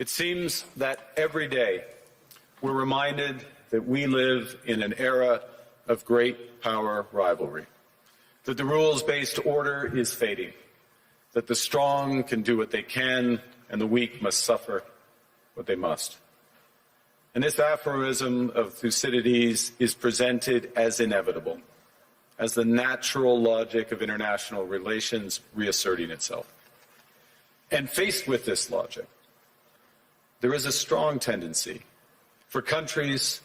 It seems that every day we're reminded that we live in an era of great power rivalry, that the rules-based order is fading, that the strong can do what they can and the weak must suffer what they must. And this aphorism of Thucydides is presented as inevitable, as the natural logic of international relations reasserting itself. And faced with this logic, there is a strong tendency for countries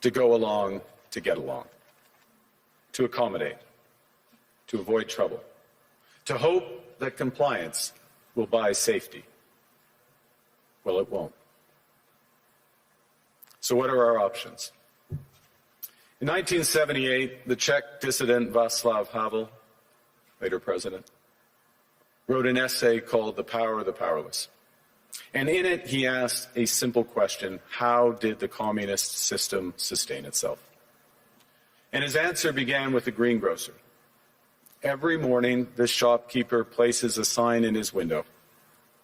to go along to get along, to accommodate, to avoid trouble, to hope that compliance will buy safety. Well, it won't. So what are our options? In 1978, the Czech dissident Václav Havel, later president, wrote an essay called The Power of the Powerless. And in it, he asked a simple question: how did the communist system sustain itself? And his answer began with the greengrocer. Every morning, this shopkeeper places a sign in his window: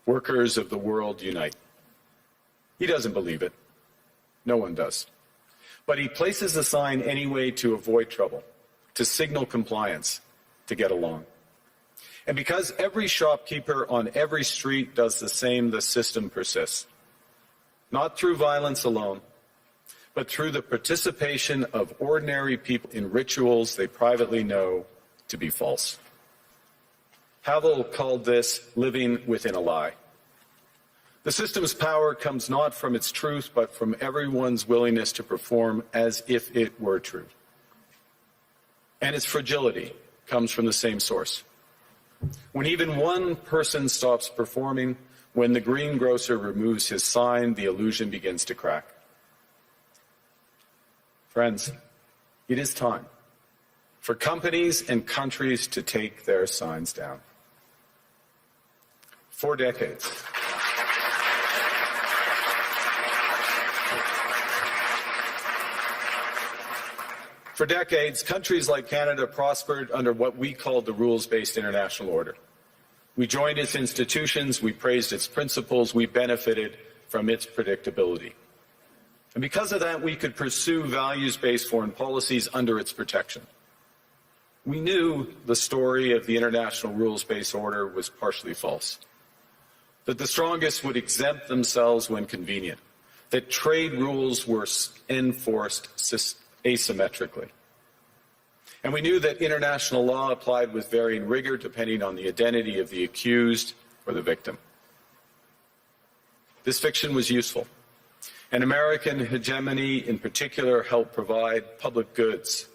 "Workers of the world unite." He doesn't believe it. No one does. But he places the sign anyway to avoid trouble, to signal compliance, to get along. And because every shopkeeper on every street does the same, the system persists. Not through violence alone, but through the participation of ordinary people in rituals they privately know to be false. Havel called this living within a lie. The system's power comes not from its truth, but from everyone's willingness to perform as if it were true. And its fragility comes from the same source. When even one person stops performing, when the greengrocer removes his sign, the illusion begins to crack. Friends, it is time for companies and countries to take their signs down. For decades, countries like Canada prospered under what we called the rules-based international order. We joined its institutions, we praised its principles, we benefited from its predictability. And because of that, we could pursue values-based foreign policies under its protection. We knew the story of the international rules-based order was partially false, that the strongest would exempt themselves when convenient, that trade rules were enforced asymmetrically. And we knew that international law applied with varying rigor depending on the identity of the accused or the victim. This fiction was useful, and American hegemony in particular helped provide public goods,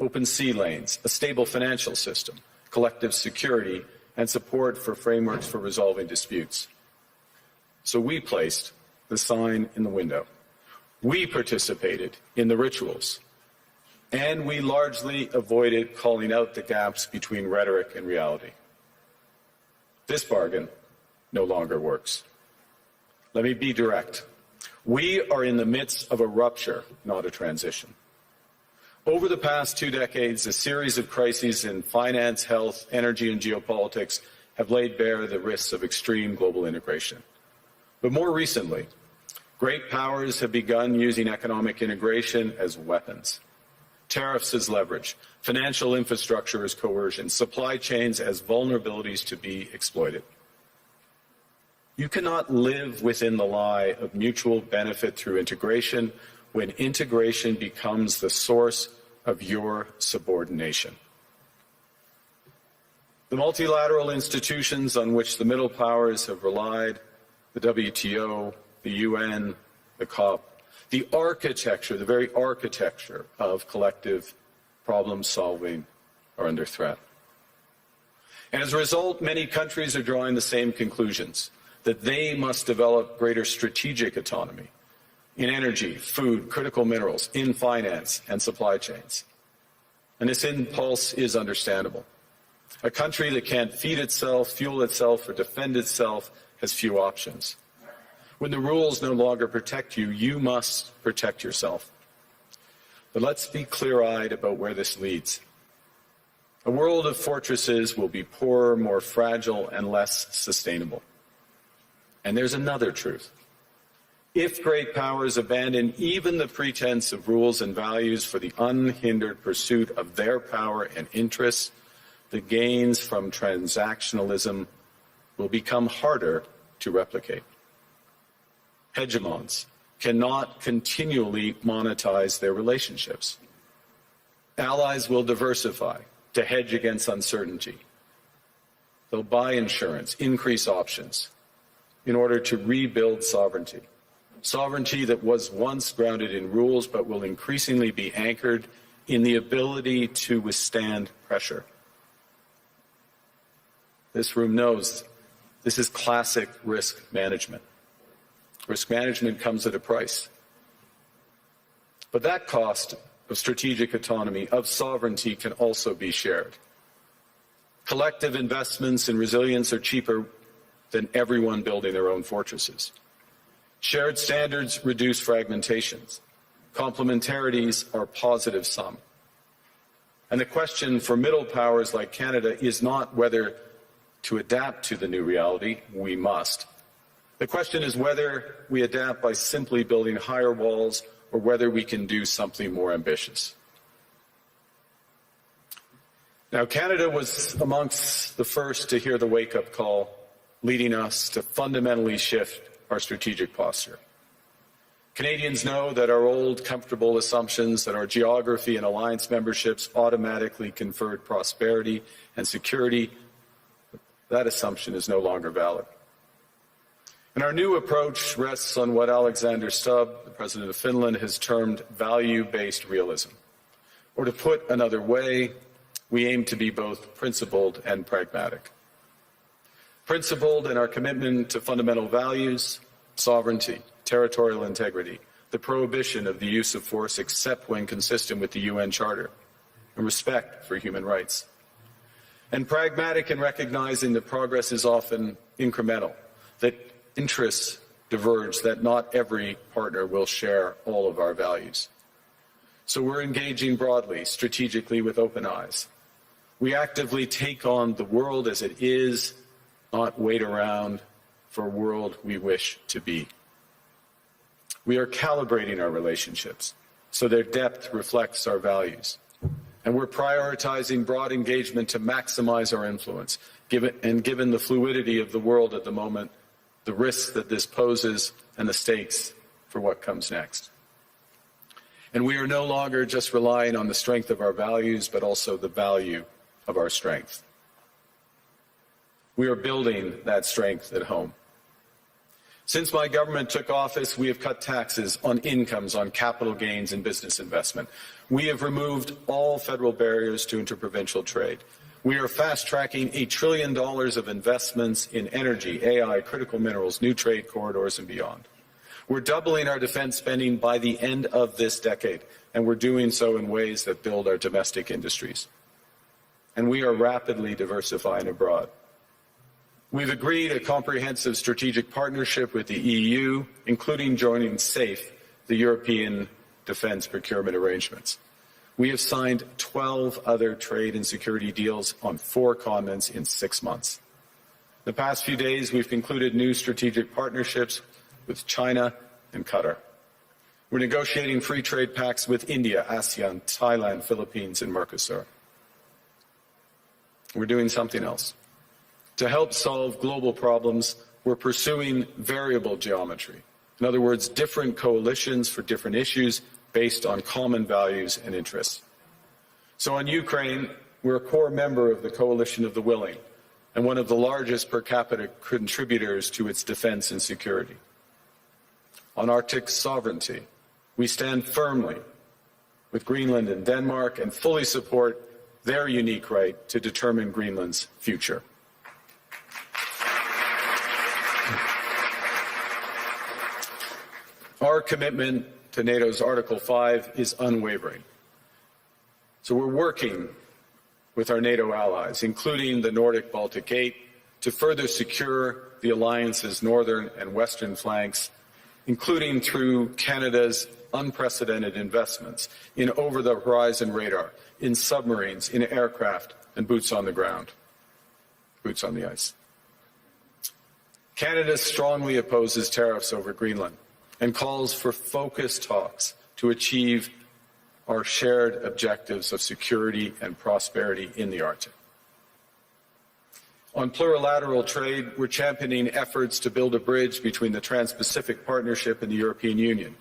open sea lanes, a stable financial system, collective security, and support for frameworks for resolving disputes. So we placed the sign in the window. We participated in the rituals. And we largely avoided calling out the gaps between rhetoric and reality. This bargain no longer works. Let me be direct. We are in the midst of a rupture, not a transition. Over the past 2 decades, a series of crises in finance, health, energy, and geopolitics have laid bare the risks of extreme global integration. But more recently, great powers have begun using economic integration as weapons. Tariffs as leverage, financial infrastructure as coercion, supply chains as vulnerabilities to be exploited. You cannot live within the lie of mutual benefit through integration when integration becomes the source of your subordination. The multilateral institutions on which the middle powers have relied, the WTO, the UN, the COP, the architecture, the very architecture of collective problem solving are under threat. And as a result, many countries are drawing the same conclusions, that they must develop greater strategic autonomy in energy, food, critical minerals, in finance and supply chains. And this impulse is understandable. A country that can't feed itself, fuel itself, or defend itself has few options. When the rules no longer protect you, you must protect yourself. But let's be clear-eyed about where this leads. A world of fortresses will be poorer, more fragile, and less sustainable. And there's another truth. If great powers abandon even the pretense of rules and values for the unhindered pursuit of their power and interests, the gains from transactionalism will become harder to replicate. Hegemons cannot continually monetize their relationships. Allies will diversify to hedge against uncertainty. They'll buy insurance, increase options in order to rebuild sovereignty. Sovereignty that was once grounded in rules but will increasingly be anchored in the ability to withstand pressure. This room knows this is classic risk management. Risk management comes at a price. But that cost of strategic autonomy, of sovereignty, can also be shared. Collective investments in resilience are cheaper than everyone building their own fortresses. Shared standards reduce fragmentations. Complementarities are positive sum. And the question for middle powers like Canada is not whether to adapt to the new reality. We must. The question is whether we adapt by simply building higher walls or whether we can do something more ambitious. Now, Canada was amongst the first to hear the wake-up call, leading us to fundamentally shift our strategic posture. Canadians know that our old, comfortable assumptions that our geography and alliance memberships automatically conferred prosperity and security, that assumption is no longer valid. And our new approach rests on what Alexander Stubb, the President of Finland, has termed value-based realism. Or to put another way, we aim to be both principled and pragmatic. Principled in our commitment to fundamental values, sovereignty, territorial integrity, the prohibition of the use of force except when consistent with the UN Charter, and respect for human rights. And pragmatic in recognizing that progress is often incremental, that interests diverge, that not every partner will share all of our values. So we're engaging broadly, strategically, with open eyes. We actively take on the world as it is, not wait around for a world we wish to be. We are calibrating our relationships so their depth reflects our values. And we're prioritizing broad engagement to maximize our influence, given the fluidity of the world at the moment, the risks that this poses, and the stakes for what comes next. And we are no longer just relying on the strength of our values, but also the value of our strength. We are building that strength at home. Since my government took office, we have cut taxes on incomes, on capital gains and business investment. We have removed all federal barriers to interprovincial trade. We are fast-tracking $1 trillion of investments in energy, AI, critical minerals, new trade corridors, and beyond. We're doubling our defense spending by the end of this decade, and we're doing so in ways that build our domestic industries. And we are rapidly diversifying abroad. We've agreed a comprehensive strategic partnership with the EU, including joining SAFE, the European Defence Procurement Arrangements. We have signed 12 other trade and security deals on 4 continents in 6 months. The past few days, we've concluded new strategic partnerships with China and Qatar. We're negotiating free trade pacts with India, ASEAN, Thailand, Philippines, and Mercosur. We're doing something else. To help solve global problems, we're pursuing variable geometry. In other words, different coalitions for different issues based on common values and interests. So on Ukraine, we're a core member of the Coalition of the Willing and one of the largest per capita contributors to its defense and security. On Arctic sovereignty, we stand firmly with Greenland and Denmark and fully support their unique right to determine Greenland's future. Our commitment to NATO's Article 5 is unwavering. So we're working with our NATO allies, including the Nordic-Baltic 8, to further secure the alliance's northern and western flanks, including through Canada's unprecedented investments in over-the-horizon radar, in submarines, in aircraft, and boots on the ground, boots on the ice. Canada strongly opposes tariffs over Greenland, and calls for focused talks to achieve our shared objectives of security and prosperity in the Arctic. On plurilateral trade, we're championing efforts to build a bridge between the Trans-Pacific Partnership and the European Union,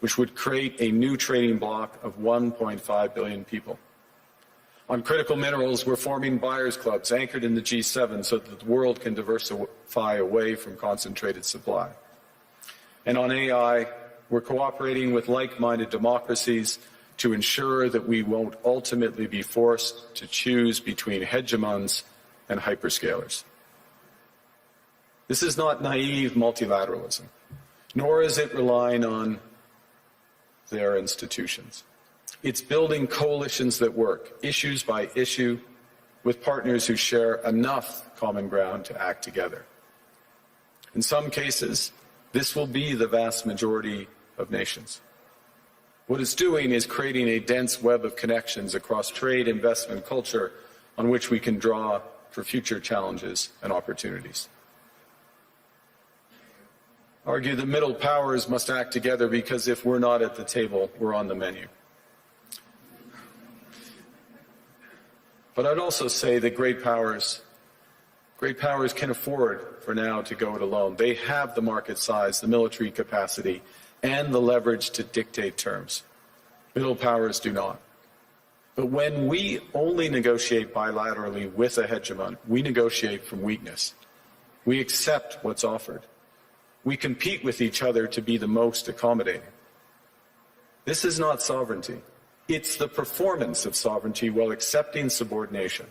which would create a new trading bloc of 1.5 billion people. On critical minerals, we're forming buyers' clubs anchored in the G7 so that the world can diversify away from concentrated supply. And on AI, we're cooperating with like-minded democracies to ensure that we won't ultimately be forced to choose between hegemons and hyperscalers. This is not naive multilateralism, nor is it relying on their institutions. It's building coalitions that work, issues by issue, with partners who share enough common ground to act together. In some cases, this will be the vast majority of nations. What it's doing is creating a dense web of connections across trade, investment, culture, on which we can draw for future challenges and opportunities. I argue the middle powers must act together because if we're not at the table, we're on the menu. But I'd also say that great powers can afford for now to go it alone. They have the market size, the military capacity, and the leverage to dictate terms. Middle powers do not. But when we only negotiate bilaterally with a hegemon, we negotiate from weakness. We accept what's offered. We compete with each other to be the most accommodating. This is not sovereignty. It's the performance of sovereignty while accepting subordination.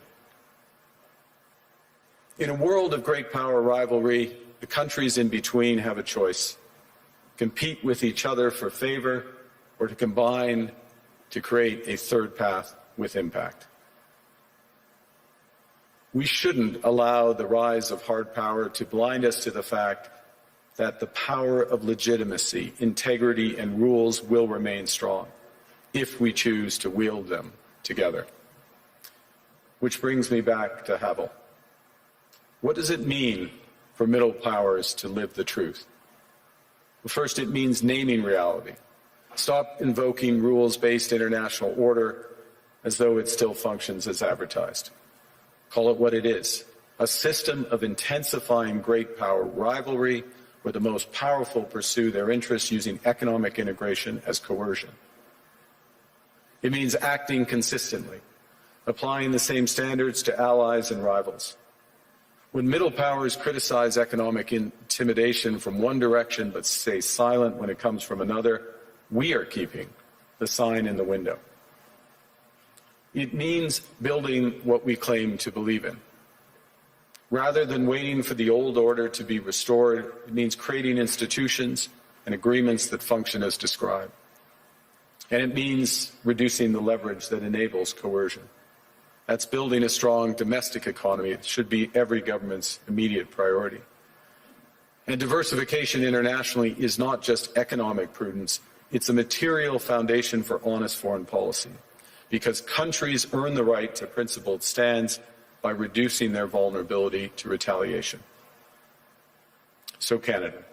In a world of great power rivalry, the countries in between have a choice: compete with each other for favor, or to combine to create a third path with impact. We shouldn't allow the rise of hard power to blind us to the fact that the power of legitimacy, integrity, and rules will remain strong if we choose to wield them together. Which brings me back to Havel. What does it mean for middle powers to live the truth? Well, first, it means naming reality. Stop invoking rules-based international order as though it still functions as advertised. Call it what it is: a system of intensifying great power rivalry where the most powerful pursue their interests using economic integration as coercion. It means acting consistently, applying the same standards to allies and rivals. When middle powers criticize economic intimidation from one direction but stay silent when it comes from another, we are keeping the sign in the window. It means building what we claim to believe in. Rather than waiting for the old order to be restored, it means creating institutions and agreements that function as described. And it means reducing the leverage that enables coercion. That's building a strong domestic economy. It should be every government's immediate priority. And diversification internationally is not just economic prudence. It's a material foundation for honest foreign policy, because countries earn the right to principled stands by reducing their vulnerability to retaliation. So Canada.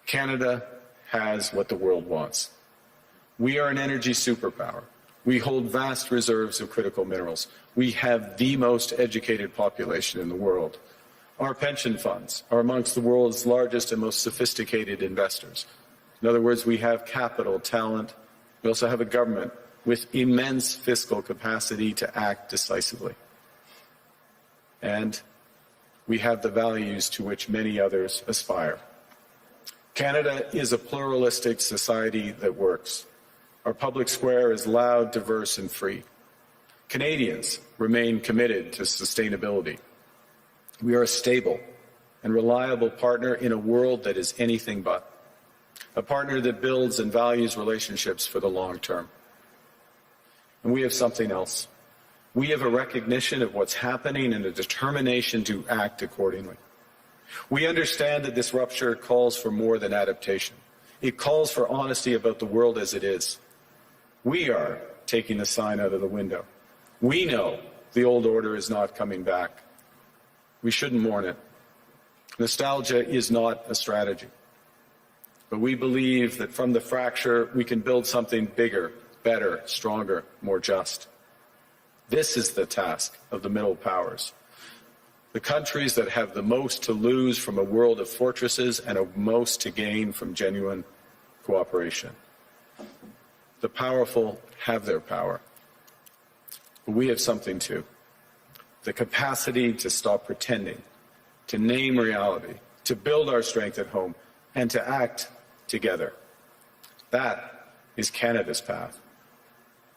Canada has what the world wants. We are an energy superpower. We hold vast reserves of critical minerals. We have the most educated population in the world. Our pension funds are amongst the world's largest and most sophisticated investors. In other words, we have capital, talent. We also have a government with immense fiscal capacity to act decisively. And we have the values to which many others aspire. Canada is a pluralistic society that works. Our public square is loud, diverse, and free. Canadians remain committed to sustainability. We are a stable and reliable partner in a world that is anything but. A partner that builds and values relationships for the long term. And we have something else. We have a recognition of what's happening and a determination to act accordingly. We understand that this rupture calls for more than adaptation. It calls for honesty about the world as it is. We are taking the sign out of the window. We know the old order is not coming back. We shouldn't mourn it. Nostalgia is not a strategy. But we believe that from the fracture, we can build something bigger, better, stronger, more just. This is the task of the middle powers. The countries that have the most to lose from a world of fortresses and the most to gain from genuine cooperation. The powerful have their power. But we have something too. The capacity to stop pretending, to name reality, to build our strength at home, and to act together. That is Canada's path.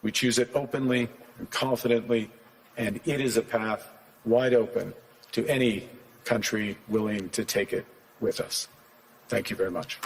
We choose it openly and confidently, and it is a path wide open to any country willing to take it with us. Thank you very much.